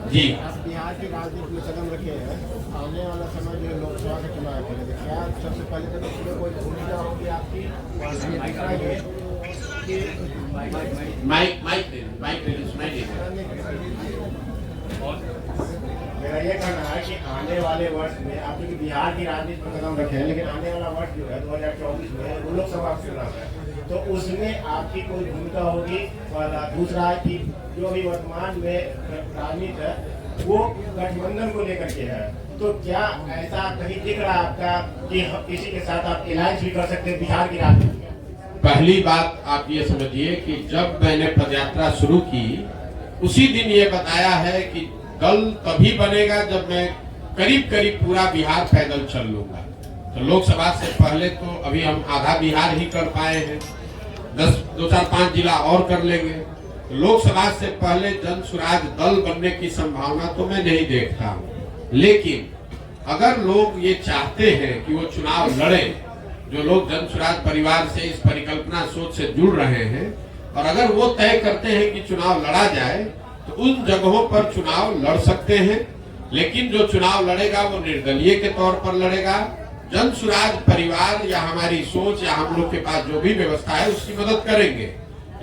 जी। आप बिहार की राजनीति में कदम रखे हैं, आने वाला समय जो लोकसभा का चुनाव है, क्या सबसे पहले तो इसमें कोई भूमिका होगी आपकी? और दूसरा ये कि माइक सुनाइए। मेरा ये कहना है कि आने वाले वर्ष में आप जो बिहार की राजनीति में कदम रखे हैं, लेकिन आने वाला वर्ष जो है 2024 में वो लोकसभा चुनाव है, तो उसमें आपकी कोई भूमिका होगी? और दूसरा है कि जो अभी वर्तमान में राजनीति है वो गठबंधन को लेकर के है, तो क्या ऐसा कहीं दिख रहा है आपका कि किसी के साथ आप अलायंस भी कर सकते हैं बिहार की राजनीति में? पहली बात आप ये समझिए कि जब मैंने पदयात्रा शुरू की उसी दिन ये बताया है कि दल तभी बनेगा जब मैं करीब करीब पूरा बिहार पैदल चल लूंगा। तो लोकसभा से पहले तो अभी हम आधा बिहार ही कर पाए हैं, 2-4-5 जिला और कर लेंगे। तो लोकसभा से पहले जन स्वराज दल बनने की संभावना तो मैं नहीं देखता हूँ, लेकिन अगर लोग ये चाहते हैं कि वो चुनाव लड़े, जो लोग जन स्वराज परिवार से इस परिकल्पना सोच से जुड़ रहे हैं, और अगर वो तय करते हैं कि चुनाव लड़ा जाए तो उन जगहों पर चुनाव लड़ सकते हैं। लेकिन जो चुनाव लड़ेगा वो निर्दलीय के तौर पर लड़ेगा। जन स्वराज परिवार या हमारी सोच या हम लोग के पास जो भी व्यवस्था है उसकी मदद करेंगे,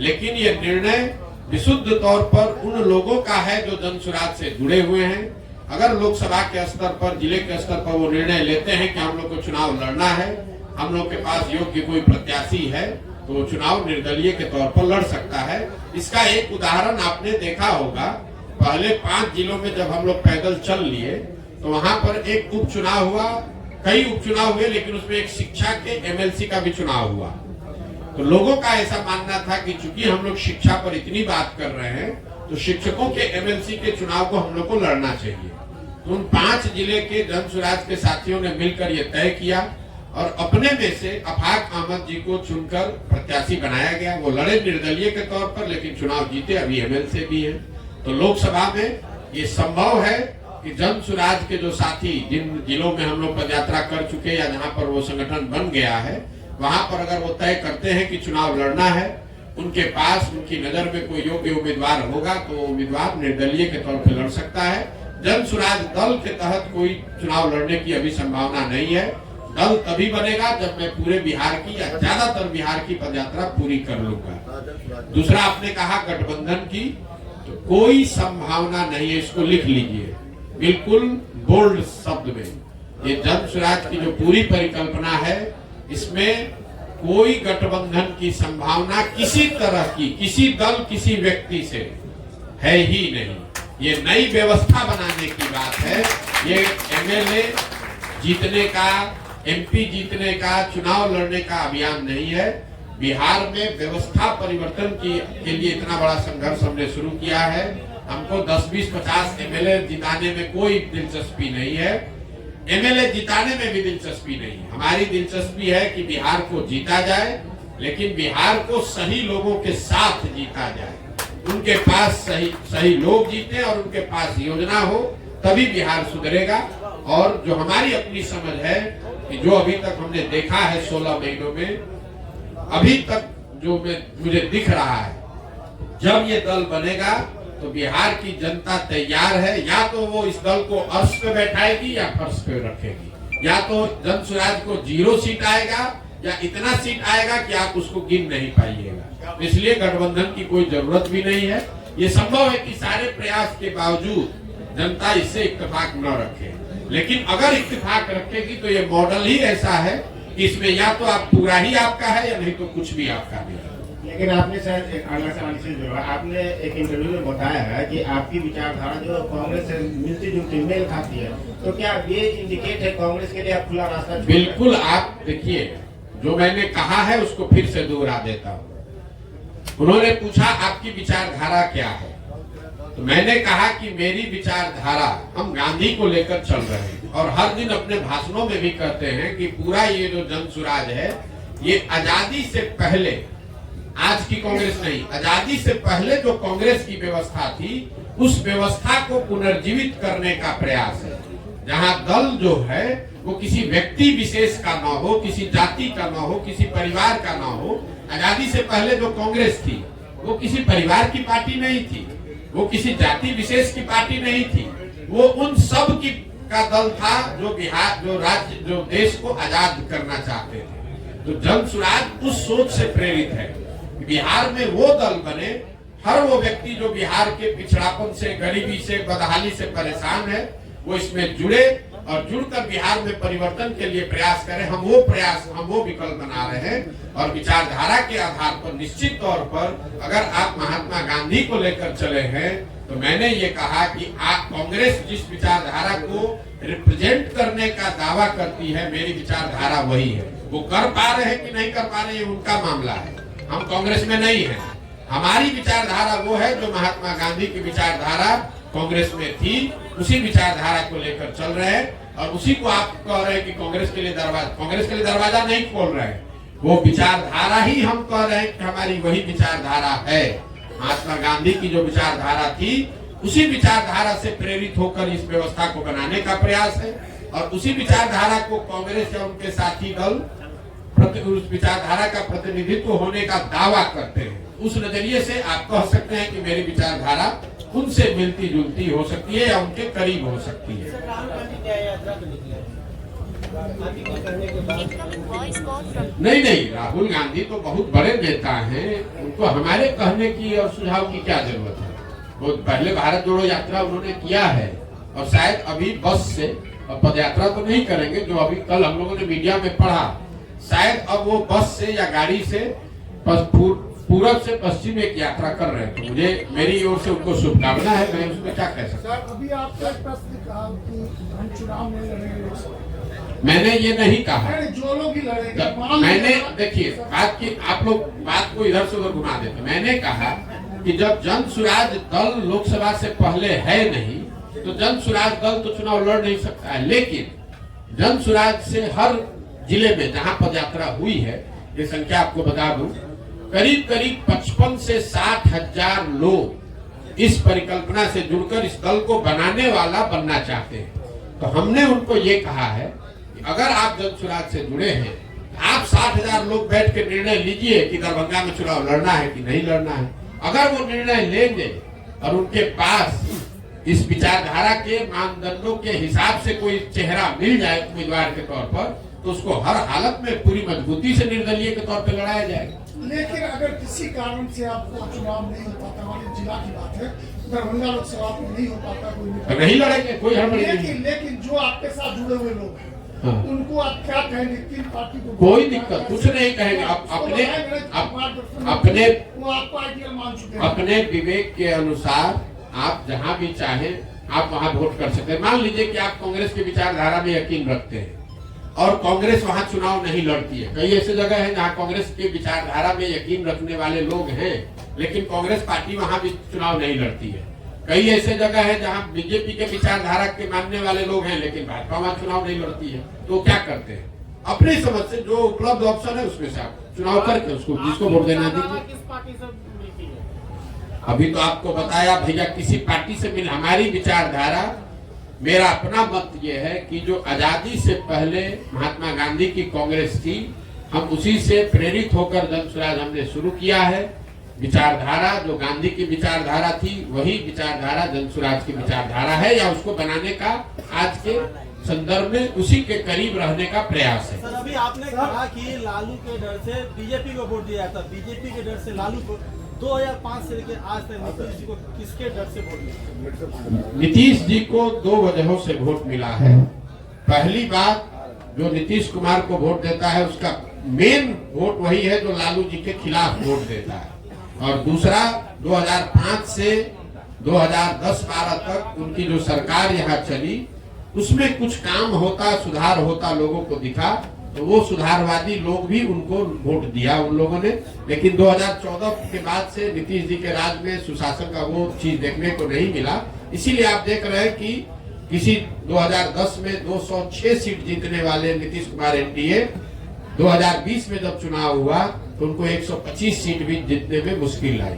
लेकिन ये निर्णय विशुद्ध तौर पर उन लोगों का है जो जन स्वराज से जुड़े हुए हैं। अगर लोकसभा के स्तर पर, जिले के स्तर पर वो निर्णय लेते हैं कि हम लोग को चुनाव लड़ना है, हम लोग के पास योग्य कोई प्रत्याशी है, तो वो चुनाव निर्दलीय के तौर पर लड़ सकता है। इसका एक उदाहरण आपने देखा होगा, पहले 5 जिलों में जब हम लोग पैदल चल लिए तो वहां पर एक उपचुनाव हुआ, कई उपचुनाव हुए, लेकिन उसमें एक शिक्षा के एमएलसी का भी चुनाव हुआ। तो लोगों का ऐसा मानना था कि चूंकि हम लोग शिक्षा पर इतनी बात कर रहे हैं तो शिक्षकों के एमएलसी के चुनाव को हम लोग को लड़ना चाहिए। तो उन 5 जिले के जन स्वराज के साथियों ने मिलकर यह तय किया और अपने में से अफाक अहमद जी को चुनकर प्रत्याशी बनाया गया। वो लड़े निर्दलीय के तौर पर, लेकिन चुनाव जीते, अभी एमएलसी भी है। तो लोकसभा में ये संभव है कि जन स्वराज के जो साथी जिन जिलों में हम लोग पदयात्रा कर चुके या जहां पर वो संगठन बन गया है, वहां पर अगर वो तय करते हैं कि चुनाव लड़ना है, उनके पास उनकी नजर में कोई योग्य उम्मीदवार होगा तो उम्मीदवार निर्दलीय के तौर पर लड़ सकता है। जन स्वराज दल के तहत कोई चुनाव लड़ने की अभी संभावना नहीं है। दल तभी बनेगा जब मैं पूरे बिहार की या ज्यादातर बिहार की पदयात्रा पूरी कर लूंगा। दूसरा आपने कहा गठबंधन की, तो कोई संभावना नहीं है, इसको लिख लीजिए बिल्कुल बोल्ड शब्द में। ये जन स्वराज की जो पूरी परिकल्पना है, इसमें कोई गठबंधन की संभावना किसी तरह की, किसी दल किसी व्यक्ति से है ही नहीं। ये नई व्यवस्था बनाने की बात है। ये एमएलए जीतने का, एमपी जीतने का, चुनाव लड़ने का अभियान नहीं है। बिहार में व्यवस्था परिवर्तन के लिए इतना बड़ा संघर्ष हमने शुरू किया है। हमको 10, 20, 50 एमएलए जिताने में कोई दिलचस्पी नहीं है, एमएलए जिताने में भी दिलचस्पी नहीं है। हमारी दिलचस्पी है कि बिहार को जीता जाए, लेकिन बिहार को सही लोगों के साथ जीता जाए, उनके पास सही लोग जीते और उनके पास योजना हो, तभी बिहार सुधरेगा। और जो हमारी अपनी समझ है कि जो अभी तक हमने देखा है 16 महीनों में, अभी तक जो मुझे दिख रहा है, जब ये दल बनेगा तो बिहार की जनता तैयार है। या तो वो इस दल को अर्श पे बैठाएगी या फर्श पे रखेगी, या तो जन स्वराज को 0 सीट आएगा या इतना सीट आएगा कि आप उसको गिन नहीं पाइएगा। इसलिए गठबंधन की कोई जरूरत भी नहीं है। ये संभव है कि सारे प्रयास के बावजूद जनता इससे इत्तेफाक न रखे, लेकिन अगर इत्तेफाक रखेगी तो ये मॉडल ही ऐसा है कि इसमें या तो आप पूरा ही आपका है या नहीं तो कुछ भी आपका नहीं है। लेकिन आपने शायद एक अगला सवाल से जुड़ा, आपने एक इंटरव्यू में बताया है कि आपकी विचारधारा जो कांग्रेस से मिलती जुलती मेल खाती है, तो क्या ये इंडिकेट है कांग्रेस के लिए आप खुला रास्ता? बिल्कुल। आप देखिए, जो मैंने कहा है उसको फिर से दोहरा देता हूँ। उन्होंने पूछा आपकी विचारधारा क्या है, तो मैंने कहा कि मेरी विचारधारा, हम गांधी को लेकर चल रहे हैं और हर दिन अपने भाषणों में भी कहते हैं कि पूरा ये जो जन स्वराज है, ये आजादी से पहले, आज की कांग्रेस नहीं, आजादी से पहले जो कांग्रेस की व्यवस्था थी, उस व्यवस्था को पुनर्जीवित करने का प्रयास है। जहां दल जो है वो किसी व्यक्ति विशेष का ना हो, किसी जाति का ना हो, किसी परिवार का ना हो। आजादी से पहले जो कांग्रेस थी वो किसी परिवार की पार्टी नहीं थी, वो किसी जाति विशेष की पार्टी नहीं थी, वो उन सब की का दल था जो बिहार, जो राज्य, जो देश को आजाद करना चाहते थे। तो जन सुराज उस सोच से प्रेरित है। बिहार में वो दल बने, हर वो व्यक्ति जो बिहार के पिछड़ापन से, गरीबी से, बदहाली से परेशान है, वो इसमें जुड़े और जुड़कर बिहार में परिवर्तन के लिए प्रयास करें। हम वो विकल्प बना रहे हैं और विचारधारा के आधार पर निश्चित तौर पर अगर आप महात्मा गांधी को लेकर चले हैं तो मैंने ये कहा कि आप कांग्रेस जिस विचारधारा को रिप्रेजेंट करने का दावा करती है, मेरी विचारधारा वही है। वो कर पा रहे हैं कि नहीं कर पा रहे हैं उनका मामला है, हम कांग्रेस में नहीं है। हमारी विचारधारा वो है जो महात्मा गांधी की विचारधारा कांग्रेस में थी, उसी विचारधारा को लेकर चल रहे हैं और उसी को आप कह रहे हैं कि कांग्रेस के लिए दरवाजा नहीं खोल रहे हैं। वो विचारधारा ही हम कह रहे हैं कि हमारी वही विचारधारा है। महात्मा गांधी की जो विचारधारा थी, उसी विचारधारा से प्रेरित होकर इस व्यवस्था को बनाने का प्रयास है और उसी विचारधारा को कांग्रेस या उनके साथी दल उस विचारधारा का प्रतिनिधित्व होने का दावा करते हैं। उस नजरिए से आप कह सकते हैं कि मेरी विचारधारा उनसे मिलती जुलती हो सकती है या उनके करीब हो सकती है। नहीं, राहुल गांधी तो बहुत बड़े नेता हैं, उनको हमारे कहने की और सुझाव की क्या जरूरत है। वो पहले भारत जोड़ो यात्रा उन्होंने किया है और शायद अभी बस से पद यात्रा तो नहीं करेंगे, जो अभी कल हम लोगों ने मीडिया में पढ़ा, शायद अब वो बस से या गाड़ी से पूरब से पश्चिम एक यात्रा कर रहे हैं। तो मुझे मेरी ओर से उनको शुभकामना है, मैं उसमें क्या कह सकता हूँ। अभी आपने एक प्रश्न कहा कि हम चुनाव में लड़ेंगे, मैंने ये नहीं कहा। जो लोग ही लड़ेंगे, मैंने देखिए आप लोग बात को इधर से उधर घुमा देते। मैंने कहा कि जब जन सुराज दल लोकसभा से पहले है नहीं, तो जन सुराज दल तो चुनाव लड़ नहीं सकता है। लेकिन जन सुराज से हर जिले में जहां पदयात्रा हुई है, ये संख्या आपको बता दूं, करीब 55 से 60 हजार लोग इस परिकल्पना से जुड़कर इस दल को बनाने वाला बनना चाहते हैं। तो हमने उनको ये कहा है कि अगर आप जन सुराज से जुड़े हैं, आप 60 हजार लोग बैठ के निर्णय लीजिए कि दरभंगा में चुनाव लड़ना है कि नहीं लड़ना है। अगर वो निर्णय लेंगे और उनके पास इस विचारधारा के मानदंडों के हिसाब से कोई चेहरा मिल जाए उम्मीदवार के तौर पर, तो उसको हर हालत में पूरी मजबूती से निर्दलीय के तौर पर लड़ाया जाएगा। लेकिन अगर किसी कारण से आपको चुनाव नहीं हो पाता, हमारे जिला की बात है, दरभंगा लोकसभा में नहीं हो पाता, कोई नहीं लड़ेंगे, कोई हड़बड़ी नहीं। लेकिन जो आपके साथ जुड़े हुए लोग हैं, हाँ, उनको आप क्या कहेंगे? तीन पार्टी को कोई दिक्कत कुछ नहीं कहेंगे। अपने विवेक के अनुसार आप जहां भी चाहें आप वहां वोट कर सकते हैं। मान लीजिए कि आप कांग्रेस की विचारधारा में यकीन रखते हैं और कांग्रेस वहां चुनाव नहीं लड़ती है। कई ऐसे जगह है जहां कांग्रेस की विचारधारा में यकीन रखने वाले लोग हैं, लेकिन कांग्रेस पार्टी वहां भी चुनाव नहीं लड़ती है। कई ऐसे जगह है जहां बीजेपी के विचारधारा के मानने वाले लोग हैं, लेकिन भाजपा वहां चुनाव नहीं लड़ती है। तो क्या करते हैं, अपनी समझ से जो उपलब्ध ऑप्शन है उसमें से आप चुनाव करके उसको जिसको वोट देना दीजिए। अभी तो आपको बताया भैया, किसी पार्टी से मिल, हमारी विचारधारा, मेरा अपना मत ये है कि जो आजादी से पहले महात्मा गांधी की कांग्रेस थी, हम उसी से प्रेरित होकर जन सुराज हमने शुरू किया है। विचारधारा जो गांधी की विचारधारा थी, वही विचारधारा जन सुराज की विचारधारा है, या उसको बनाने का आज के संदर्भ में उसी के करीब रहने का प्रयास है। सर, अभी आपने कहा कि लालू के डर से बीजेपी को वोट दिया था, बीजेपी के डर से लालू को 2005 से लेकर आज तक नीतीश जी को किसके डर से वोट मिला? नीतीश जी को दो वजहों से वोट मिला है। पहली बात, जो नीतीश कुमार को वोट देता है उसका मेन वोट वही है जो लालू जी के खिलाफ वोट देता है। और दूसरा, 2005 से 2010-12 तक उनकी जो सरकार यहाँ चली, उसमें कुछ काम होता, सुधार होता लोगों को दिखा, तो वो सुधारवादी लोग भी उनको वोट दिया उन लोगों ने। लेकिन 2014 के बाद से नीतीश जी के राज में सुशासन का वो चीज देखने को नहीं मिला। इसीलिए आप देख रहे हैं कि किसी 2010 में 206 सीट जीतने वाले नीतीश कुमार एनडीए 2020 में जब चुनाव हुआ तो उनको 125 सीट भी जीतने में मुश्किल आई।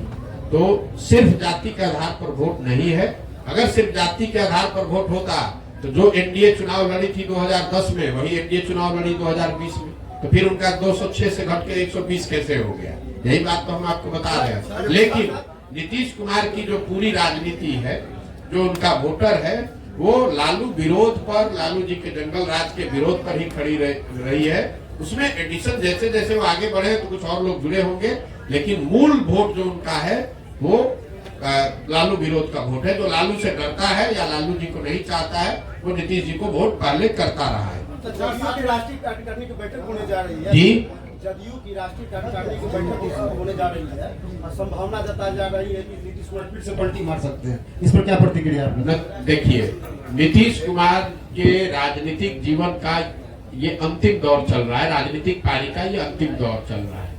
तो सिर्फ जाति के आधार पर वोट नहीं है। अगर सिर्फ जाति के आधार पर वोट होता तो जो एनडीए चुनाव लड़ी थी 2010 में, वही एनडीए चुनाव लड़ी 2020 में, तो फिर उनका 206 से घट के 120 कैसे हो गया? यही बात तो हम आपको बता रहे हैं। नीतीश कुमार की जो पूरी राजनीति है, जो उनका वोटर है, वो लालू विरोध पर, लालू जी के जंगल राज के विरोध पर ही खड़ी रही है। उसमें एडिशन जैसे जैसे वो आगे बढ़े तो कुछ और लोग जुड़े होंगे, लेकिन मूल वोट जो उनका है वो लालू विरोध का वोट है। जो लालू से डरता है या लालू जी को नहीं चाहता है, वो नीतीश जी को वोट पहले करता रहा है। तो जदयू की राष्ट्रीय कार्यकारिणी की बैठक होने जा रही है जी, जदयू की राष्ट्रीय कार्यकारिणी की बैठक होने जा रही है और संभावना जताई जा रही है कि नीतीश कुमार फिर से पलटी मार सकते हैं। इस पर क्या प्रतिक्रिया आपने? देखिए, नीतीश कुमार के राजनीतिक जीवन का ये अंतिम दौर चल रहा है, राजनीतिक पारी का ये अंतिम दौर चल रहा है।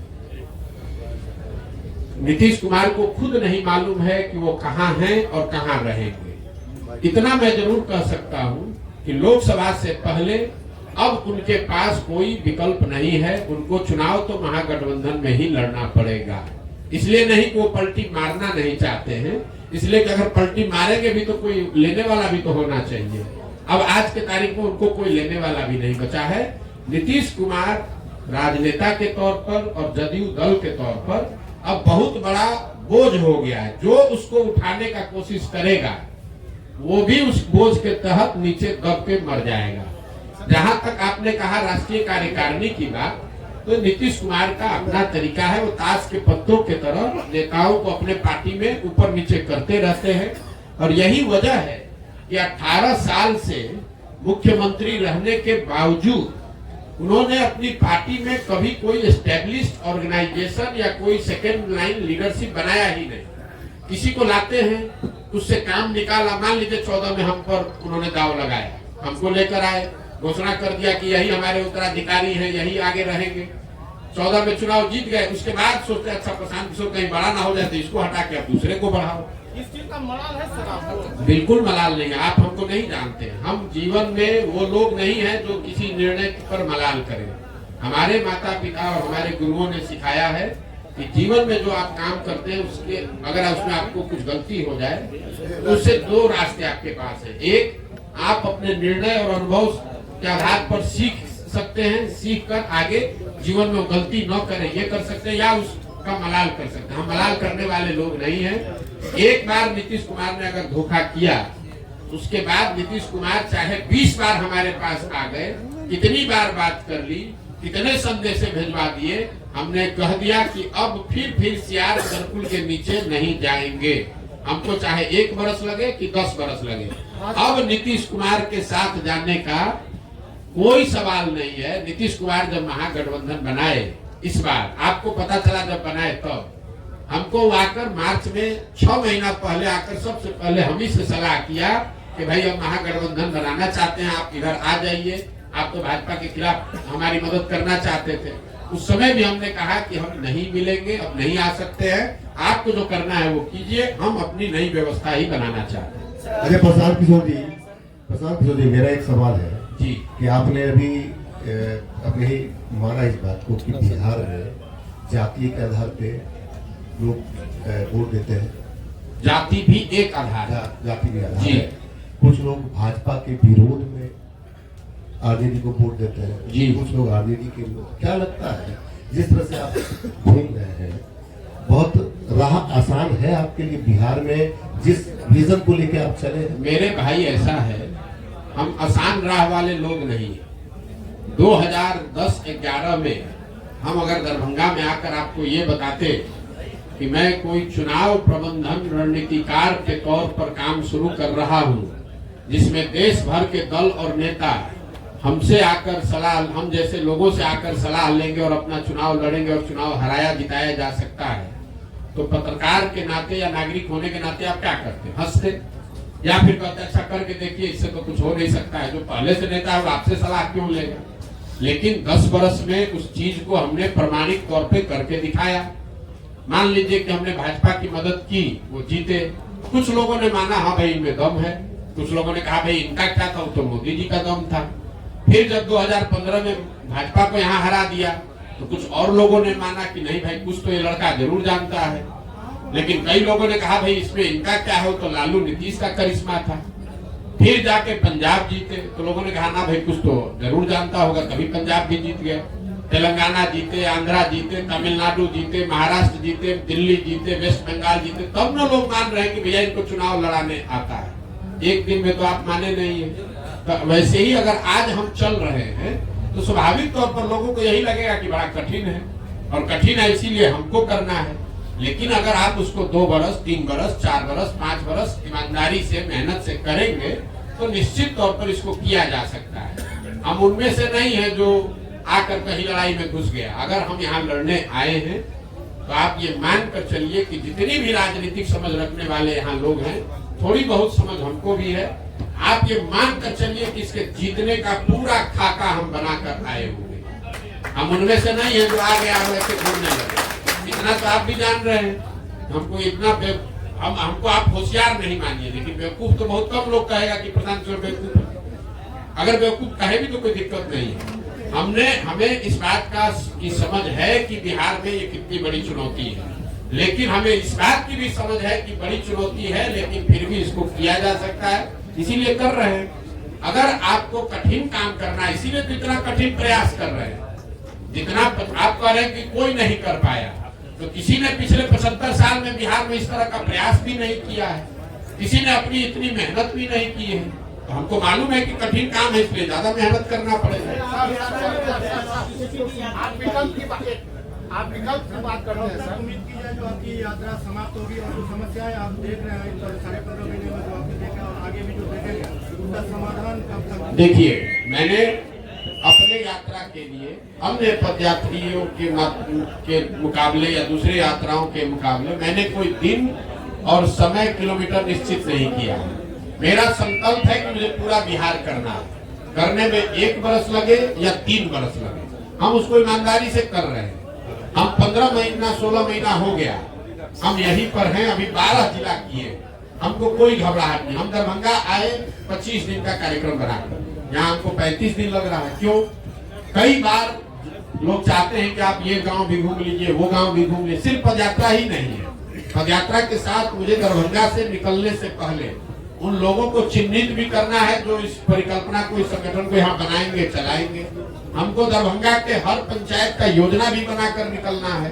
नीतीश कुमार को खुद नहीं मालूम है कि वो कहां हैं और कहां रहेंगे। इतना मैं जरूर कह सकता हूं कि लोकसभा से पहले अब उनके पास कोई विकल्प नहीं है। उनको चुनाव तो महागठबंधन में ही लड़ना पड़ेगा। इसलिए नहीं कि वो पलटी मारना नहीं चाहते हैं, इसलिए कि अगर पलटी मारेंगे भी तो कोई लेने वाला भी तो होना चाहिए। अब आज के तारीख में उनको कोई लेने वाला भी नहीं बचा है। नीतीश कुमार राजनेता के तौर पर और जदयू दल के तौर पर अब बहुत बड़ा बोझ हो गया है। जो उसको उठाने का कोशिश करेगा वो भी उस बोझ के तहत नीचे दब के मर जाएगा। जहां तक आपने कहा राष्ट्रीय कार्यकारिणी की बात, तो नीतीश कुमार का अपना तरीका है। वो ताश के पत्तों के तरह नेताओं को अपने पार्टी में ऊपर नीचे करते रहते हैं। और यही वजह है कि 18 साल से मुख्यमंत्री रहने के बावजूद उन्होंने अपनी पार्टी में कभी कोई एस्टेब्लिश्ड ऑर्गेनाइजेशन या कोई सेकेंड लाइन लीडरशिप बनाया ही नहीं। किसी को लाते हैं, उससे काम निकाला। मान लीजिए 14 में हम पर उन्होंने दाव लगाया, हमको लेकर आए, घोषणा कर दिया कि यही हमारे उत्तराधिकारी हैं, यही आगे रहेंगे। 14 में चुनाव जीत गए। उसके बाद सोचते अच्छा प्रशांत किशोर कहीं बड़ा ना हो जाए तो इसको हटा के आप दूसरे को बढ़ाओ। इस चीज का मलाल है सर आपको? बिल्कुल मलाल नहीं है। आप हमको नहीं जानते। हम जीवन में वो लोग नहीं हैं जो किसी निर्णय पर मलाल करें। हमारे माता पिता और हमारे गुरुओं ने सिखाया है कि जीवन में जो आप काम करते हैं उसके अगर उसमें आपको कुछ गलती हो जाए तो उससे दो रास्ते आपके पास है। एक, आप अपने निर्णय और अनुभव के आधार पर सीख सकते हैं, सीख कर आगे जीवन में गलती न करें ये कर सकते हैं, या उसका मलाल कर सकते हैं। हम मलाल करने वाले लोग नहीं हैं। एक बार नीतीश कुमार ने अगर धोखा किया, उसके बाद नीतीश कुमार चाहे 20 बार हमारे पास आ गए, कितनी बार बात कर ली, कितने संदेश भिजवा दिए, हमने कह दिया कि अब फिर सियार सर्कुल के नीचे नहीं जाएंगे। हमको चाहे 1 बरस लगे कि 10 बरस लगे, अब नीतीश कुमार के साथ जाने का कोई सवाल नहीं है। नीतीश कुमार जब महागठबंधन बनाए, इस बार आपको पता चला जब बनाए तब हमको आकर मार्च में 6 महीना पहले आकर सबसे पहले हम ही से सलाह किया कि भाई हम महागठबंधन बनाना चाहते हैं, आप इधर आ जाइए। आप तो भाजपा के खिलाफ हमारी मदद करना चाहते थे। उस समय भी हमने कहा कि हम नहीं मिलेंगे, अब नहीं आ सकते हैं, आपको जो करना है वो कीजिए, हम अपनी नई व्यवस्था ही बनाना चाहते हैं। अरे प्रशांत किशोर जी, मेरा एक सवाल है जी कि आपने अभी अपने ही माना इस बात को कि बिहार में जाति के आधार पे लोग वोट देते हैं। जाति भी एक आधार है। जाति भी आधार जी। है। कुछ लोग भाजपा के विरोध में आरजेडी को वोट देते हैं जी। कुछ लोग आरजेडी के लोग। क्या लगता है जिस तरह से आप घूम रहे हैं, बहुत राह आसान है आपके लिए बिहार में जिस विजन को लेकर आप चले हैं? मेरे भाई ऐसा है, हम आसान राह वाले लोग नहीं। 2010-11 में हम अगर दरभंगा में आकर आपको ये बताते कि मैं कोई चुनाव प्रबंधन रणनीतिकार के तौर पर काम शुरू कर रहा हूं, जिसमें देश भर के दल और नेता हमसे आकर सलाह, हम जैसे लोगों से आकर सलाह लेंगे और अपना चुनाव लड़ेंगे और चुनाव हराया जिताया जा सकता है, तो पत्रकार के नाते या नागरिक होने के नाते आप क्या करते? हंसते या फिर कहते अच्छा करके देखिए, इससे तो कुछ हो नहीं सकता है। जो पहले से नेता है वो आपसे सलाह क्यों लेगा? लेकिन 10 बरस में उस चीज को हमने प्रमाणिक तौर पे करके दिखाया। मान लीजिए कि हमने भाजपा की मदद की, वो जीते। कुछ लोगों ने माना हाँ भाई इनमें दम है, कुछ लोगों ने कहा भाई इनका क्या था, तो मोदी जी का दम था। फिर जब 2015 में भाजपा को यहाँ हरा दिया तो कुछ और लोगों ने माना कि नहीं भाई कुछ तो ये लड़का जरूर जानता है। लेकिन कई लोगों ने कहा भाई इसमें इनका क्या हो, तो लालू नीतीश का करिश्मा था। फिर जाके पंजाब जीते तो लोगों ने कहा ना भाई कुछ तो जरूर जानता होगा, कभी पंजाब भी जीत गया। तेलंगाना जीते, आंध्रा जीते, तमिलनाडु जीते, महाराष्ट्र जीते, दिल्ली जीते, वेस्ट बंगाल जीते, तब ना लोग मान रहे हैं कि भैया इनको चुनाव लड़ाने आता है। एक दिन में तो आप माने नहीं है। तो वैसे ही अगर आज हम चल रहे हैं तो स्वाभाविक तौर पर लोगों को यही लगेगा कि बड़ा कठिन है, और कठिन है इसीलिए हमको करना है। लेकिन अगर आप उसको 2 बरस, 3 बरस, 4 बरस, 5 बरस ईमानदारी से, मेहनत से करेंगे तो निश्चित तौर पर इसको किया जा सकता है। हम उनमें से नहीं है जो आकर कहीं लड़ाई में घुस गया। अगर हम यहाँ लड़ने आए हैं तो आप ये मान कर चलिए कि जितनी भी राजनीतिक समझ रखने वाले यहाँ लोग हैं, थोड़ी बहुत समझ हमको भी है। आप ये मान कर चलिए कि इसके जीतने का पूरा खाका हम बनाकर आए हुए हैं। हम उनमें से नहीं है जो आ गया वैसे घूमने लगे। इतना तो आप भी जान रहे हैं। हमको इतना हमको आप होशियार नहीं मानिए, लेकिन बेवकूफ तो बहुत कम लोग कहेगा कि प्रधान बेवकूफ है। अगर बेवकूफ कहे भी तो कोई दिक्कत नहीं है। हमें इस बात की समझ है कि बिहार में ये कितनी बड़ी चुनौती है, लेकिन हमें इस बात की भी समझ है कि बड़ी चुनौती है, लेकिन फिर भी इसको किया जा सकता है, इसीलिए कर रहे हैं। अगर आपको कठिन काम करना है, इसीलिए तो इतना कठिन प्रयास कर रहे हैं। जितना आप कह रहे हैं कि कोई नहीं कर पाया, तो किसी ने पिछले 75 साल में बिहार में इस तरह का प्रयास भी नहीं किया है, किसी ने अपनी इतनी मेहनत भी नहीं की है। तो हमको मालूम है कि कठिन काम है, इसलिए ज्यादा मेहनत करना पड़ेगा। आप विकल्प की बात करते हैं सर। उम्मीद की जाए जो आपकी यात्रा समाप्त होगी और जो समस्याएं आप देख रहे हैं 15.5 महीने में जो आपने देखा और आगे भी जो देखेंगे उसका समाधान कब तक? देखिए, मैंने अपने यात्रा के लिए अन्य पदयात्रियों के मुकाबले या दूसरे यात्राओं के मुकाबले मैंने कोई दिन और समय किलोमीटर निश्चित नहीं किया। मेरा संकल्प है कि मुझे पूरा बिहार करना है। करने में 1 बरस लगे या 3 बरस लगे, हम उसको ईमानदारी से कर रहे हैं। हम 15 महीना 16 महीना हो गया हम यहीं पर हैं। अभी 12 जिला किए, हमको कोई घबराहट नहीं। हम दरभंगा आए 25 दिन का कार्यक्रम बनाकर, यहाँ हमको 35 दिन लग रहा है। क्यों? कई बार लोग चाहते हैं कि आप ये गांव भी घूम लीजिए, वो गांव भी घूम लीजिए। सिर्फ पदयात्रा ही नहीं है, पदयात्रा के साथ मुझे दरभंगा से निकलने से पहले उन लोगों को चिन्हित भी करना है जो इस परिकल्पना को, इस संगठन को यहाँ बनाएंगे, चलाएंगे। हमको दरभंगा के हर पंचायत का योजना भी बनाकर निकलना है।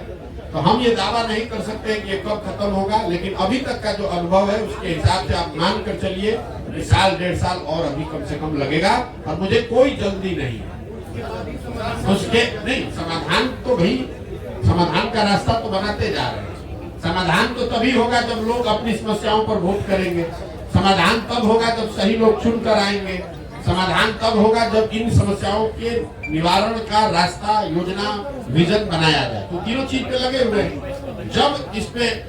तो हम ये दावा नहीं कर सकते कि ये कब खत्म होगा, लेकिन अभी तक का जो अनुभव है उसके हिसाब से आप मान कर चलिए कि 1.5 साल और अभी कम से कम लगेगा, और मुझे कोई जल्दी नहीं है। उसके नहीं समाधान तो भाई, समाधान का रास्ता तो बनाते जा रहे हैं। समाधान तो तभी होगा जब लोग अपनी समस्याओं पर वोट करेंगे। समाधान तब होगा जब सही लोग चुन कर आएंगे। समाधान तब होगा जब इन समस्याओं के निवारण का रास्ता, योजना, विजन बनाया जाए। तो तीनों चीज पे लगे हुए हैं। जब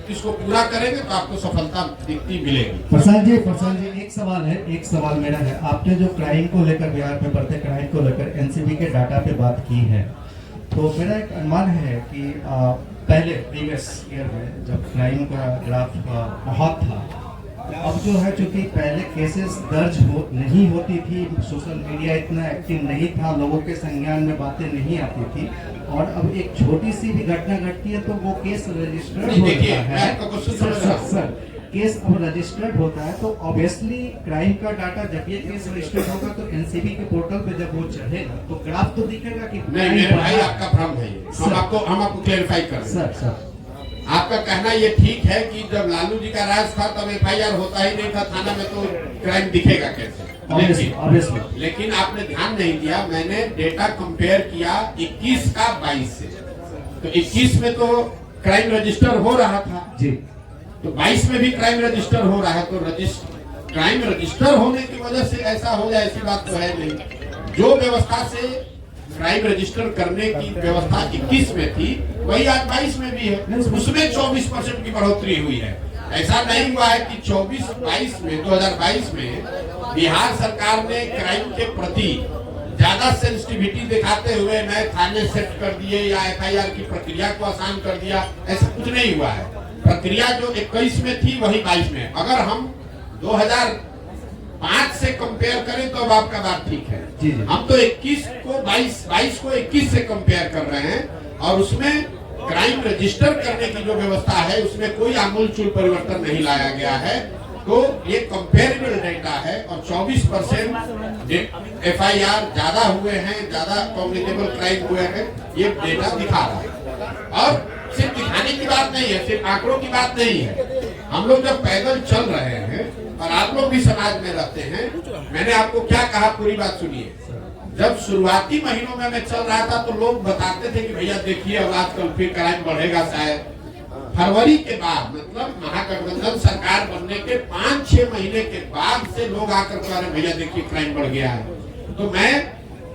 इसको पूरा करेंगे तो आपको सफलता दिखती मिलेगी। प्रसाद जी एक सवाल मेरा है। आपने जो क्राइम को लेकर, बिहार में बढ़ते क्राइम को लेकर एनसीबी के डाटा पे बात की है, तो मेरा एक अनुमान है कि पहले प्रीवियस ईयर में जब क्राइम का ग्राफ बहुत था, अब जो है चूंकि पहले केसेस दर्ज नहीं होती थी, सोशल मीडिया इतना एक्टिव नहीं था, लोगों के संज्ञान में बातें नहीं आती थी, और अब एक छोटी सी भी घटना घटती है तो वो केस रजिस्टर्ड होता है। सर केस अब रजिस्टर्ड होता है तो ऑब्वियसली क्राइम का डाटा, जब ये केस रजिस्टर्ड होगा तो एनसीबी के पोर्टल पे जब वो चढ़ेगा तो ग्राफ तो दिखेगा कि नहीं। मेरे भाई आपका भ्रम है, हम आपको क्लेरिफाई कर रहे हैं। सर आपका कहना ये ठीक है कि जब लालू जी का राज था तब एफआईआर होता ही नहीं था थाना में, तो क्राइम दिखेगा कैसे? लेकिन आपने ध्यान नहीं दिया, मैंने डेटा कंपेयर किया 21 का 22 से। तो 21 में तो क्राइम रजिस्टर हो रहा था जी, तो 22 में भी क्राइम रजिस्टर हो रहा है। तो क्राइम रजिस्टर होने की वजह से ऐसा हो जाए ऐसी बात तो है नहीं। जो व्यवस्था से क्राइम रजिस्टर करने की व्यवस्था 21 में थी वही आज 22 में भी है। उसमें 24% की बढ़ोतरी हुई है। ऐसा नहीं हुआ है कि 2022 में बिहार सरकार ने क्राइम के प्रति ज्यादा सेंसिटिविटी दिखाते हुए नए थाने सेट कर दिए या एफआईआर की प्रक्रिया को आसान कर दिया, ऐसा कुछ नहीं हुआ है। प्रक्रिया जो 21 में थी वही 22 में। अगर हम 2005 से कंपेयर करें तो अब आपका बात ठीक है। हम तो 21 को 22 को 21 से कंपेयर कर रहे हैं, और उसमें क्राइम रजिस्टर करने की जो व्यवस्था है उसमें कोई आमूलचूल परिवर्तन नहीं लाया गया है। तो ये कंपेरेबल डेटा है और 24% FIR ज्यादा हुए हैं, ज्यादा कॉग्निटिबल क्राइम हुए हैं, ये डेटा दिखा रहा है। और सिर्फ दिखाने की बात नहीं है, सिर्फ आंकड़ों की बात नहीं है। हम लोग जब पैदल चल रहे हैं और आप लोग भी समाज में रहते हैं, मैंने आपको क्या कहा पूरी बात सुनिए। जब शुरुआती महीनों में मैं चल रहा था तो लोग बताते थे कि भैया देखिए अब आजकल फिर क्राइम बढ़ेगा शायद। फरवरी के बाद मतलब महागठबंधन सरकार बनने के 5-6 महीने के बाद से लोग आकर कह रहे भैया देखिए क्राइम बढ़ गया है। तो मैं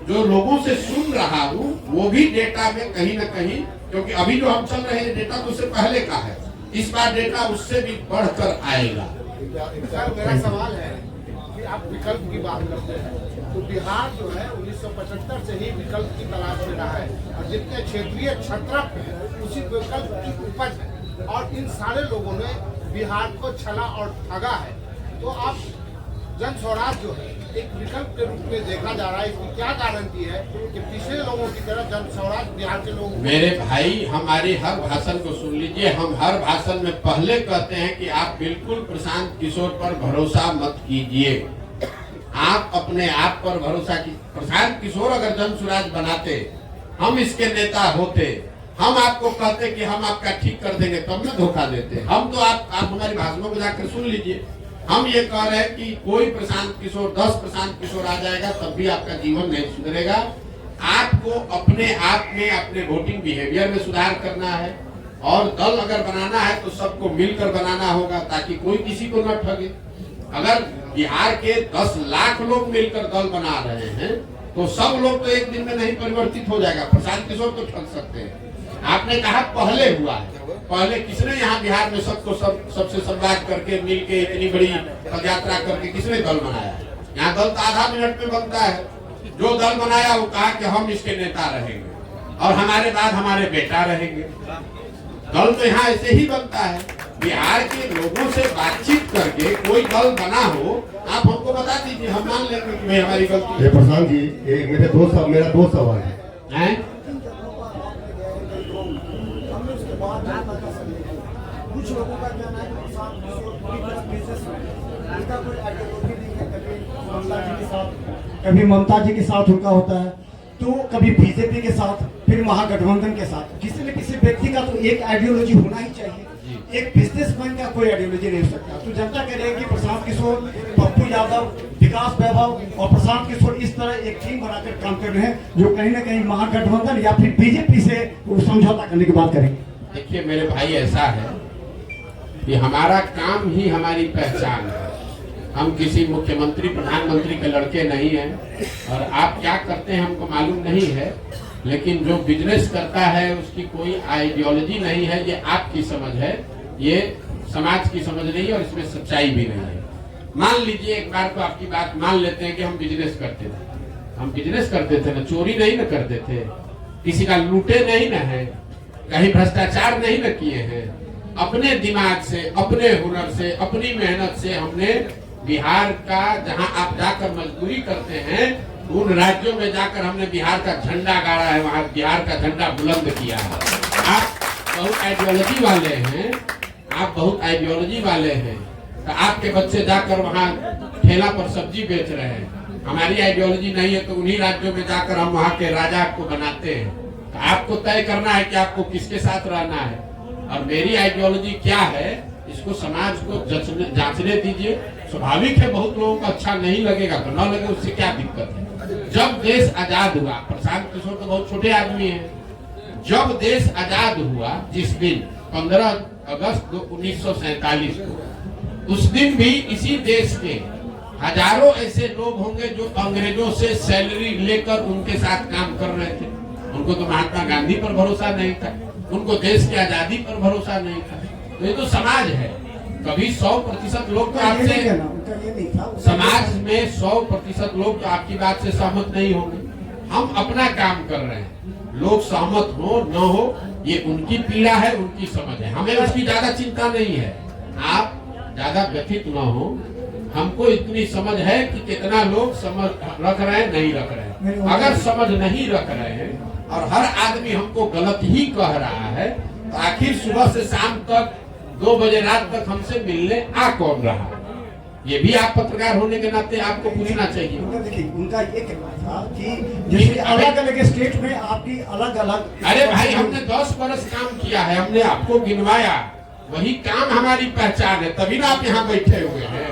जो लोगों से सुन रहा हूँ वो भी डेटा में कहीं न कहीं, क्योंकि अभी जो हम चल रहे हैं डेटा तो उससे पहले का है, इस बार डेटा उससे भी बढ़कर आएगा। सर मेरा सवाल है कि आप विकल्प की बात करते हैं तो बिहार जो है 1975 से ही विकल्प की तलाश में रहा है और जितने क्षेत्रीय क्षत्रप है उसी विकल्प की उपज है और इन सारे लोगों ने बिहार को छला और ठगा है। तो आप जन स्वराज जो है एक विकल्प के रूप में देखा जा रहा है, इसकी क्या गारंटी है कि पिछले लोगों की तरह जन स्वराज बिहार के लोगों? मेरे भाई हमारे हर भाषण को सुन लीजिए, हम हर भाषण में पहले कहते हैं कि आप बिल्कुल प्रशांत किशोर पर भरोसा मत कीजिए, आप अपने आप पर भरोसा की। प्रशांत किशोर अगर जन स्वराज बनाते, हम इसके नेता होते, हम आपको कहते कि हम आपका ठीक कर देंगे, तब न धोखा देते। हम तो आप हमारी भाषणों को जाकर सुन लीजिए, हम ये कह रहे हैं कि कोई प्रशांत किशोर 10 प्रशांत किशोर आ जाएगा तब भी आपका जीवन नहीं सुधरेगा। आपको अपने आप में अपने वोटिंग बिहेवियर में सुधार करना है और दल अगर बनाना है तो सबको मिलकर बनाना होगा ताकि कोई किसी को न ठगे। अगर बिहार के 10 लाख लोग मिलकर दल बना रहे हैं तो सब लोग तो एक दिन में नहीं परिवर्तित हो जाएगा। प्रशांत किशोर तो ठग सकते हैं। आपने कहा पहले हुआ है, पहले किसने यहाँ बिहार में सबको सबसे संवाद करके मिलके इतनी बड़ी पदयात्रा करके किसने दल बनाया? यहाँ दल तो आधा मिनट में बनता है। जो दल बनाया वो कहा कि हम इसके नेता रहेंगे और हमारे बाद हमारे बेटा रहेंगे। दल तो यहाँ ऐसे ही बनता है। बिहार के लोगों से बातचीत करके कोई दल बना हो, आप हमको बता दीजिए, हम मान लेंगे कि भाई हमारी गलती है। प्रशांत जी मेरा दो सवाल है। कुछ लोगों का कहना है कभी ममता जी के साथ उनका होता है तो कभी बीजेपी के साथ, फिर महागठबंधन के साथ। किसी न किसी व्यक्ति का तो एक आइडियोलॉजी होना ही चाहिए, एक बिजनेसमैन का कोई आइडियोलॉजी नहीं हो सकता। तो जनता कह रही है कि प्रशांत किशोर, पप्पू यादव, विकास वैभव और प्रशांत किशोर इस तरह एक टीम बनाकर काम कर रहे हैं जो कहीं ना कहीं महागठबंधन या फिर बीजेपी से समझौता करने की बात करेंगे। देखिए मेरे भाई, ऐसा है कि हमारा काम ही हमारी पहचान है। हम किसी मुख्यमंत्री प्रधानमंत्री के लड़के नहीं हैं और आप क्या करते हैं हमको मालूम नहीं है, लेकिन जो बिजनेस करता है उसकी कोई आइडियोलॉजी नहीं है। ये आपकी समझ है, ये समाज की समझ नहीं है और इसमें सच्चाई भी नहीं है। मान लीजिए एक बार तो आपकी बात मान लेते हैं कि हम बिजनेस करते थे। हम बिजनेस करते थे ना, चोरी नहीं ना करते थे, किसी का लूटे नहीं ना है, कहीं भ्रष्टाचार नहीं न किए हैं। अपने दिमाग से, अपने हुनर से, अपनी मेहनत से हमने बिहार का, जहां आप जाकर मजदूरी करते हैं उन राज्यों में जाकर हमने बिहार का झंडा गाड़ा है, वहां बिहार का झंडा बुलंद किया है। आप बहुत आइडियोलॉजी वाले हैं, आप बहुत आइडियोलॉजी वाले हैं, तो आपके बच्चे जाकर वहां ठेला पर सब्जी बेच रहे हैं। हमारी आइडियोलॉजी नहीं है तो उन्हीं राज्यों में जाकर हम वहां के राजा को बनाते हैं। तो आपको तय करना है कि आपको किसके साथ रहना है और मेरी आइडियोलॉजी क्या है, इसको समाज को जांचने दीजिए। स्वाभाविक है बहुत लोगों को अच्छा नहीं लगेगा तो न लगे, उससे क्या दिक्कत है। जब देश आजाद हुआ, प्रशांत किशोर तो बहुत छोटे आदमी हैं, जब देश आजाद हुआ जिस दिन 15 अगस्त 1947 को, उस दिन भी इसी देश के हजारों ऐसे लोग होंगे जो अंग्रेजों से सैलरी लेकर उनके साथ काम कर रहे थे। उनको तो महात्मा गांधी पर भरोसा नहीं था, उनको देश की आजादी पर भरोसा नहीं था। तो ये तो समाज है। कभी 100% लोग तो आपसे, समाज में 100% लोग तो आपकी बात से सहमत नहीं होंगे। हम अपना काम कर रहे हैं, लोग सहमत हो न हो ये उनकी पीड़ा है, उनकी समझ है, हमें उसकी ज्यादा चिंता नहीं है। आप ज्यादा व्यथित न हो, हमको इतनी समझ है कि कितना लोग समझ रख रहे हैं, नहीं रख रहे हैं। अगर समझ नहीं रख रहे हैं और हर आदमी हमको गलत ही कह रहा है तो आखिर सुबह से शाम तक 2 बजे रात तक हमसे मिलने आ कौन रहा? ये भी आप पत्रकार होने के नाते आपको पूछना चाहिए। उनका देखिए, उनका ये कहना था कि जैसे अलग अलग स्टेट में आपकी अलग अलग। अरे भाई, हमने 10 बरस काम किया है, हमने आपको गिनवाया, वही काम हमारी पहचान है, तभी ना आप यहाँ बैठे हुए हैं।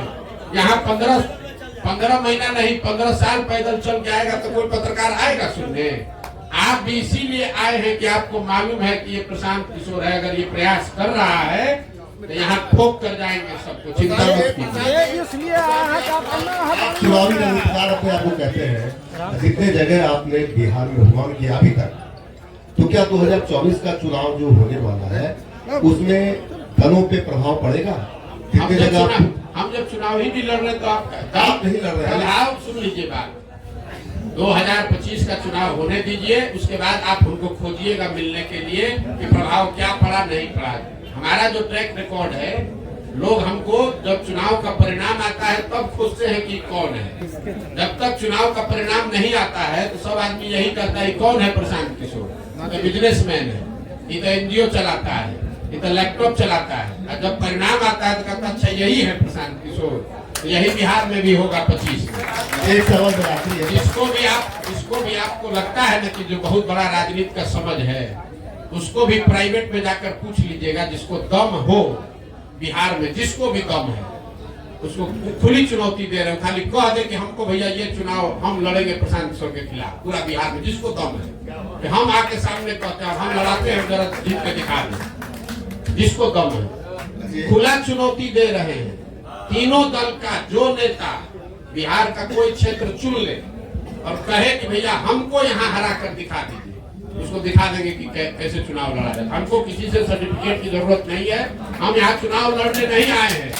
यहाँ 15 महीना नहीं 15 साल पैदल चल के आएगा तो कोई पत्रकार आएगा सुनने? आप भी इसीलिए आए हैं कि आपको मालूम है कि ये प्रशांत किशोर है, अगर ये प्रयास कर रहा है तो यहाँ ठोक कर जाएंगे सबको, चिंता मत कीजिए। चुनावी रणनीतिकार अपने आपको कहते हैं, जितने जगह आपने बिहार में भ्रमण किया अभी तक, तो क्या 2024 का चुनाव जो होने वाला है उसमें दलों पे प्रभाव पड़ेगा? कितने जगह हम जब चुनाव ही नहीं लड़ रहे तो आप नहीं लड़ रहे हैं। आप सुन लीजिए बात, 2025 का चुनाव होने दीजिए, उसके बाद आप उनको खोजिएगा मिलने के लिए कि प्रभाव क्या पड़ा नहीं पड़ा। हमारा जो ट्रैक रिकॉर्ड है, लोग हमको जब चुनाव का परिणाम आता है तब खोजते हैं कि कौन है। जब तक चुनाव का परिणाम नहीं आता है तो सब आदमी यही कहता है कौन है प्रशांत किशोर, ये बिजनेसमैन है, ये तो एनजीओ चलाता है, ये तो लैपटॉप चलाता है। और जब परिणाम आता है तो कहता अच्छा यही है प्रशांत किशोर। तो यही बिहार में भी होगा 25 में। एक सवाल मेरा आखिरी है, जिसको भी आपको लगता है ना कि जो बहुत बड़ा राजनीति का समझ है, उसको भी प्राइवेट में जाकर पूछ लीजिएगा, जिसको दम हो बिहार में, जिसको भी दम है, उसको खुली चुनौती दे रहे हो, खाली कह दे कि हमको भैया ये चुनाव हम लड़ेंगे प्रशांत किशोर के खिलाफ, पूरा बिहार में जिसको दम है कि हम आके सामने कहते हैं हम लड़ाते हैं, जरा जीत के दिखा दें, जिसको दम है। खुला चुनौती दे रहे हैं तीनों दल का जो नेता बिहार का कोई क्षेत्र चुन ले और कहे कि भैया हमको यहाँ हरा कर दिखा दीजिए, उसको दिखा देंगे कि कैसे चुनाव लड़ा जाए। हमको किसी से सर्टिफिकेट की जरूरत नहीं है, हम यहाँ चुनाव लड़ने नहीं आए हैं,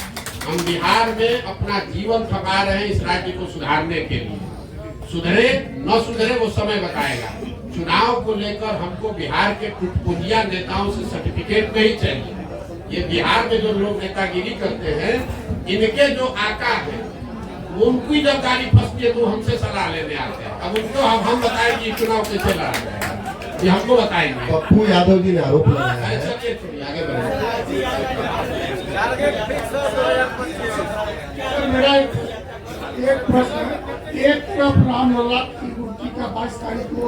हम बिहार में अपना जीवन थका रहे हैं इस राज्य को सुधारने के लिए। सुधरे न सुधरे वो समय बताएगा। चुनाव को लेकर हमको बिहार के टुटपुंजिया नेताओं से सर्टिफिकेट नहीं चाहिए। ये बिहार में जो लोग नेतागिरी करते हैं, इनके जो आका है उनकी जब गाड़ी फंसती है तो हमसे सलाह लेने आते हैं। अब उनको हम बताएंगे चुनाव कैसे लड़ा जाएगा, ये हमको बताएंगे। पप्पू यादव जी ने आरोप लगाया है। चलिए छोड़िए, आगे बढ़िए। मेरा एक प्रश्न, एक तरफ रामलला की मूर्ति का 22 तारीख को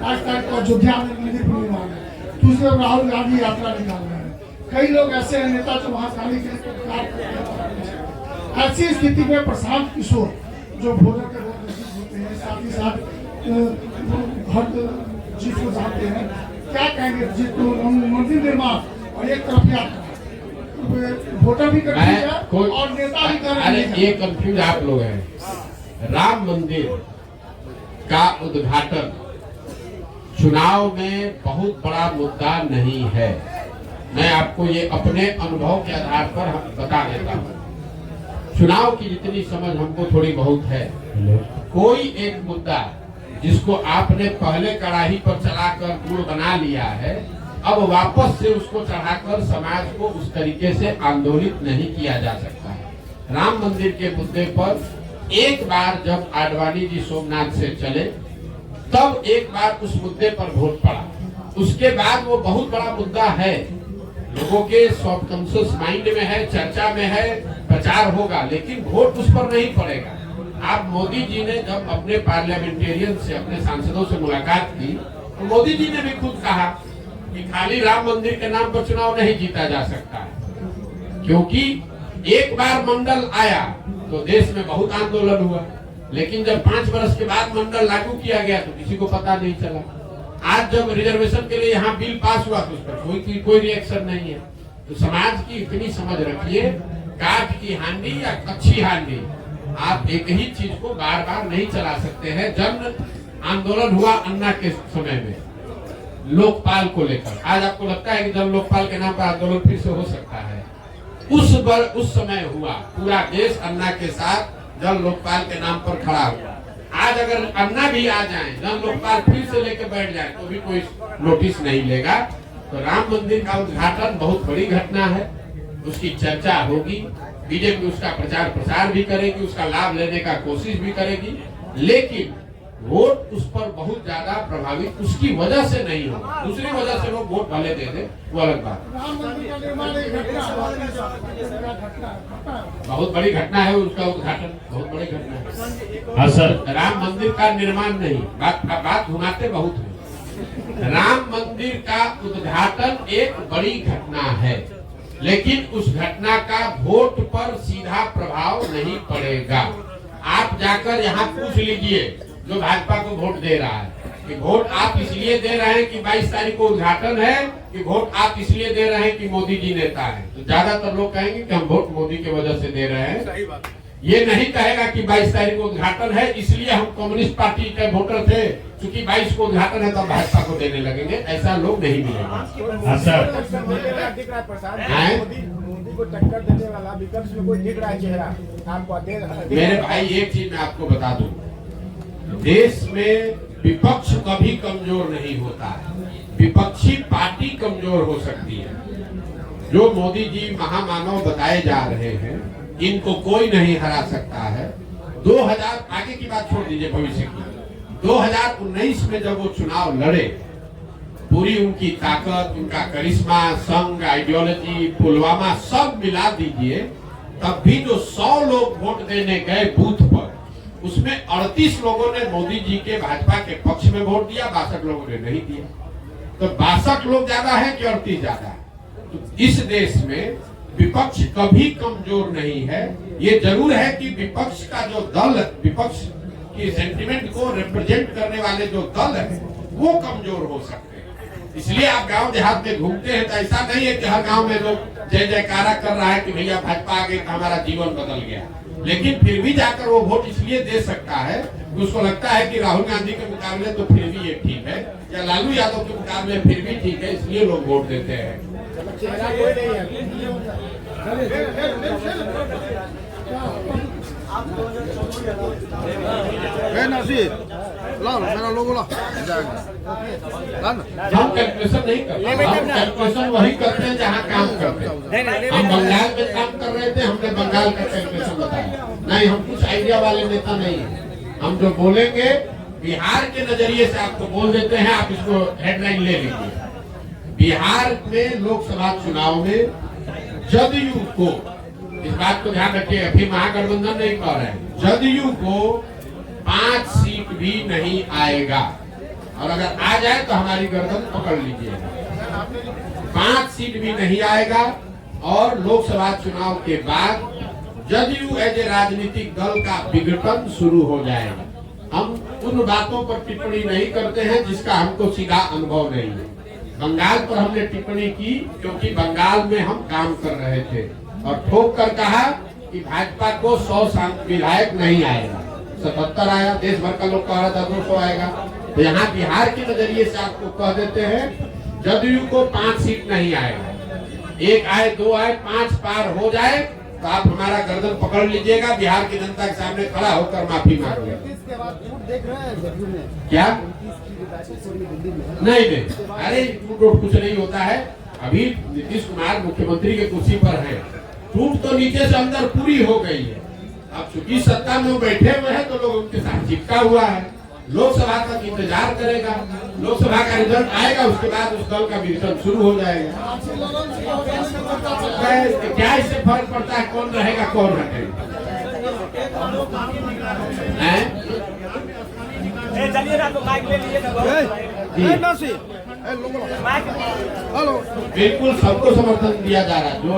22 तारीख को अयोध्या में मंदिर पूर्णिमा है, दूसरे राहुल गांधी यात्रा निकाल रहे हैं। कई लोग ऐसे हैं नेता जो वहां जाने के लिए प्रतिकार करते हैं। ऐसी स्थिति में प्रशांत किशोर जो भोजन के बहुत नजदीक होते हैं, साथ ही साथ हर चीज को जानते हैं, क्या कहेंगे जिसको मंदिर निर्माण और एक तरफ यात्रा, वोटर भी कर और नेता भी कर। अरे ये कंफ्यूज आप लोग हैं। राम मंदिर का उद्घाटन चुनाव में बहुत बड़ा मुद्दा नहीं है। मैं आपको ये अपने अनुभव के आधार पर बता देता हूँ। चुनाव की जितनी समझ हमको थोड़ी बहुत है, कोई एक मुद्दा जिसको आपने पहले कड़ाही पर चलाकर गुड़ बना लिया है, अब वापस से उसको चढ़ाकर समाज को उस तरीके से आंदोलित नहीं किया जा सकता है। राम मंदिर के मुद्दे पर एक बार जब आडवाणी जी सोमनाथ से चले, तब एक बार उस मुद्दे पर वोट पड़ा। उसके बाद वो बहुत बड़ा मुद्दा है, लोगों के सबकॉन्शियस माइंड में है, चर्चा में है, प्रचार होगा, लेकिन वोट उस पर नहीं पड़ेगा। आप मोदी जी ने जब अपने पार्लियामेंटेरियन से, अपने सांसदों से मुलाकात की, तो मोदी जी ने भी खुद कहा कि खाली राम मंदिर के नाम पर चुनाव नहीं जीता जा सकता है, क्योंकि एक बार मंडल आया तो देश में बहुत आंदोलन हुआ, लेकिन जब 5 वर्ष के बाद मंडल लागू किया गया तो किसी को पता नहीं चला। आज जब रिजर्वेशन के लिए यहाँ बिल पास हुआ तो उस पर कोई रिएक्शन नहीं है। तो समाज की इतनी समझ रखिए, काठ की हांडी या कच्ची हांडी, आप एक ही चीज को बार बार नहीं चला सकते हैं। जन आंदोलन हुआ अन्ना के समय में लोकपाल को लेकर, आज आपको लगता है कि जन लोकपाल के नाम पर आंदोलन फिर से हो सकता है? उस समय हुआ, पूरा देश अन्ना के साथ जन लोकपाल के नाम पर खड़ा हुआ। आज अगर अन्ना भी आ जाए, जन लोकपाल फिर से लेके बैठ जाए तो भी कोई नोटिस नहीं लेगा। तो राम मंदिर का उद्घाटन बहुत बड़ी घटना है, उसकी चर्चा होगी, बीजेपी उसका प्रचार प्रसार भी करेगी, उसका लाभ लेने का कोशिश भी करेगी, लेकिन वोट उस पर बहुत ज्यादा प्रभावित उसकी वजह से नहीं हो, दूसरी वजह से लोग वोट भले दे दे, वो अलग बात है। राम मंदिर का निर्माण एक घटना है। बहुत बड़ी घटना है, उसका उद्घाटन बहुत बड़ी घटना है। हाँ सर, राम मंदिर का निर्माण नहीं, बात घुमाते बहुत है। राम मंदिर का उद्घाटन एक बड़ी घटना है, लेकिन उस घटना का वोट पर सीधा प्रभाव नहीं पड़ेगा। आप जाकर यहाँ पूछ लीजिए जो भाजपा को वोट दे रहा है कि वोट आप इसलिए दे रहे हैं कि 22 तारीख को उद्घाटन है, कि वोट आप इसलिए दे रहे हैं कि मोदी जी नेता है। तो ज्यादातर लोग कहेंगे कि हम वोट मोदी की वजह से दे रहे हैं। ये नहीं कहेगा कि 22 तारीख को उद्घाटन है इसलिए हम कम्युनिस्ट पार्टी के वोटर थे, क्योंकि 22 को उद्घाटन है तो भाजपा को देने लगेंगे। ऐसा लोग नहीं मिलेगा। हाँ सर, दिख रहा है प्रशांत, मोदी को टक्कर देने वाला विपक्ष में कोई दिख रहा है चेहरा आपको? मेरे भाई एक चीज मैं आपको बता दूं, देश में विपक्ष कभी कमजोर नहीं होता है, विपक्षी पार्टी कमजोर हो सकती है। जो मोदी जी महामानव बताए जा रहे हैं, इनको कोई नहीं हरा सकता है। 2000 आगे की बात छोड़ दीजिए, भविष्य की 2019 में जब वो चुनाव लड़े, पूरी उनकी ताकत, उनका करिश्मा, संघ, आइडियोलॉजी, पुलवामा सब मिला दीजिए, तब भी जो 100 लोग वोट देने गए बूथ पर, उसमें 38 लोगों ने मोदी जी के भाजपा के पक्ष में वोट दिया, 62 लोगों ने नहीं दिया। तो 62 लोग ज्यादा है कि 38 ज्यादा है? तो इस देश में विपक्ष कभी कमजोर नहीं है। ये जरूर है कि विपक्ष का जो दल, विपक्ष की सेंटिमेंट को रिप्रेजेंट करने वाले जो दल है वो कमजोर हो सकते हैं। इसलिए आप गांव देहात में घूमते हैं तो ऐसा नहीं है कि हर गांव में लोग जय जयकारा कर रहा है कि भैया भाजपा आ गई तो हमारा जीवन बदल गया, लेकिन फिर भी जाकर वो वोट इसलिए दे सकता है कि उसको लगता है कि राहुल गांधी के मुकाबले तो फिर भी ये ठीक है, या लालू यादव के मुकाबले फिर भी ठीक है, इसलिए लोग वोट देते हैं। चेहरा कोई नहीं है। हम कैलकुलेशन नहीं करते, हम कैलकुलेशन वही करते हैं जहाँ काम करते हैं। हम बंगाल में काम कर रहे थे, हमने बंगाल का कैलकुलेशन बताया नहीं, हम कुछ आइडिया वाले नेता नहीं है। हम जो बोलेंगे बिहार के नजरिए से आपको बोल देते हैं, आप इसको हेडलाइन ले लीजिए। बिहार में लोकसभा चुनाव में जदयू को, इस बात को ध्यान रखिए, अभी महागठबंधन नहीं कह रहे हैं, जदयू को 5 सीट भी नहीं आएगा, और अगर आ जाए तो हमारी गर्दन पकड़ लीजिएगा। 5 सीट भी नहीं आएगा, और लोकसभा चुनाव के बाद जदयू एज ए राजनीतिक दल का विघटन शुरू हो जाएगा। हम उन बातों पर टिप्पणी नहीं करते हैं जिसका हमको सीधा अनुभव नहीं है। बंगाल पर हमने टिप्पणी की क्योंकि बंगाल में हम काम कर रहे थे, और ठोक कर कहा कि भाजपा को 100 विधायक नहीं आएगा, 77 आया, देश भर का लोग कह रहा था 200 आएगा। तो यहाँ बिहार के नजरिए से आपको कह देते हैं जदयू को 5 सीट नहीं आएगा, 1 आए 2 आए 5 पार हो जाए तो आप हमारा गर्दन पकड़ लीजिएगा, बिहार की जनता के सामने खड़ा होकर माफी मांगिएगा। क्या नहीं दे? अरे टूट कुछ नहीं होता है। अभी नीतीश कुमार मुख्यमंत्री के कुर्सी पर है, टूट तो नीचे से अंदर पूरी हो गई है। अब चूंकि सत्ता में वो बैठे हुए हैं तो लोग उनके साथ चिपका हुआ है। लोकसभा तक इंतजार करेगा, लोकसभा का रिजल्ट आएगा, उसके बाद उस दल का विघटन शुरू हो जाएगा। क्या इससे फर्क पड़ता है कौन रहेगा कौन हटेगा? चलिए ना, तो माइक ले लीजिए। बिल्कुल सबको समर्थन दिया जा रहा है जो